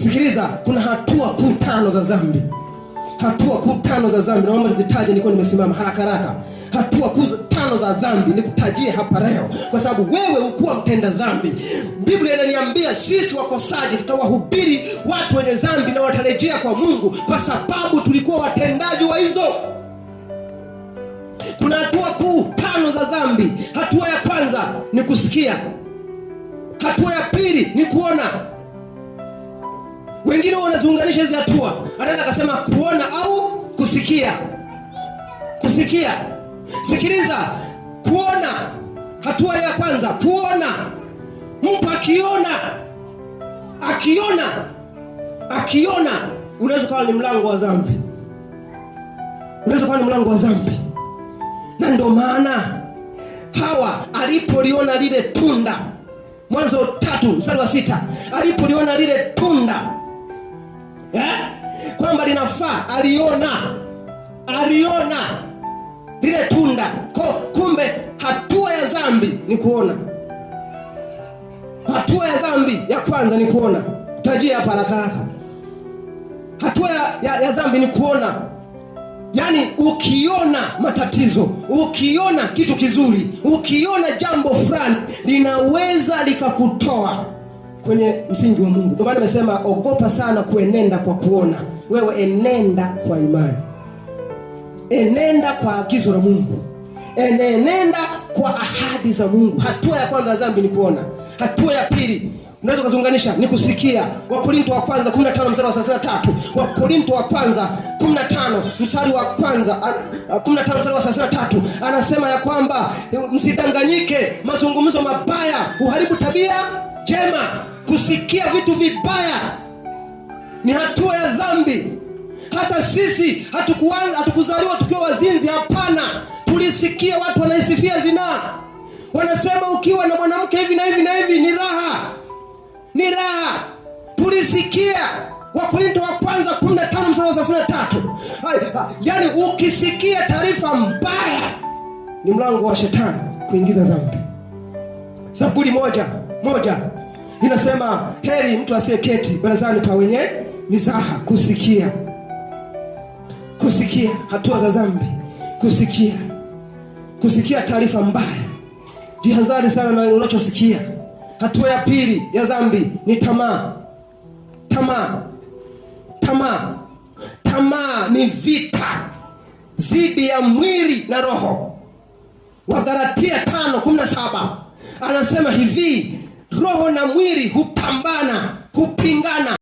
Sikiliza, kuna hatua kuu 5 za dhambi. Hatua kuu 5 za dhambi. Naomba nizitaje, nilikuwa nimesimama haraka. Hatua kuu 5 za dhambi nikutajie hapa leo, kwa sababu wewe ukuwa mtenda dhambi. Biblia inaniambia sisi wakosaji tutawahubiri watu wenye dhambi na watarejea kwa Mungu, kwa sababu tulikuwa watendaji wa hizo. Kuna hatua kuu 5 za dhambi. Hatua ya kwanza ni kusikia. Hatua ya pili ni kuona. Wengine wanaziunganisha hizo hatua. Anaweza kusema kuona au kusikia. Kusikia. Sikiliza, kuona. Hatua ya kwanza, kuona. Mtu akiona unaweza kuwa ni mlango wa dhambi. Na ndio maana Hawa alipoliona lile tunda, Mwanzo 3:6, alipoliona lile tunda kwamba linafaa, aliona lile tunda. Kumbe hatua ya dhambi ni kuona. Hatua ya dhambi ya kwanza ni kuona. Tajia hapa haraka. Hatua ya dhambi ni kuona. Yaani ukiona matatizo, ukiona kitu kizuri, ukiona jambo fulani linaweza likakutoa kwenye msingi wa Mungu. Ndio maana nimesema ogopa sana kuenenda kwa kuona. Wewe enenda kwa imani. Enenda kwa agizo la Mungu. Enenda kwa ahadi za Mungu. Hatua ya kwanza ya dhambi ni kuona. Hatua ya pili unaweza kuzunganisha ni kusikia. Wakorintho wa kwanza 15 mstari wa 33. Wakorintho wa kwanza 15 mstari wa kwanza 15 mstari wa 33 anasema ya kwamba msidanganyike, mazungumzo mabaya huharibu tabia njema. Kusikia vitu vibaya ni hatua ya dhambi. Hata sisi hatukuzaliwa tukiwa wazinzi, hapana. Tulisikia watu wanaisifia zinaa. Wanasema ukiwa na mwanamke hivi na hivi na hivi ni raha. Tulisikia. Wakorintho wa kwanza 15 mstari wa 33. Yaani ukisikia taarifa mbaya ni mlango wa shetani kuingiza dhambi. Zaburi 1:1 inasema heri mtu asiyeketi barazani pa wenye mizaha. Kusikia hatua za dhambi. Kusikia taarifa mbaya. Jihadhari sana na unachosikia. Hatua ya pili ya dhambi ni tamaa. Tamaa ni vita zidi ya mwili na roho. Wagalatia 5:17 anasema hivi, roho na mwili hupingana.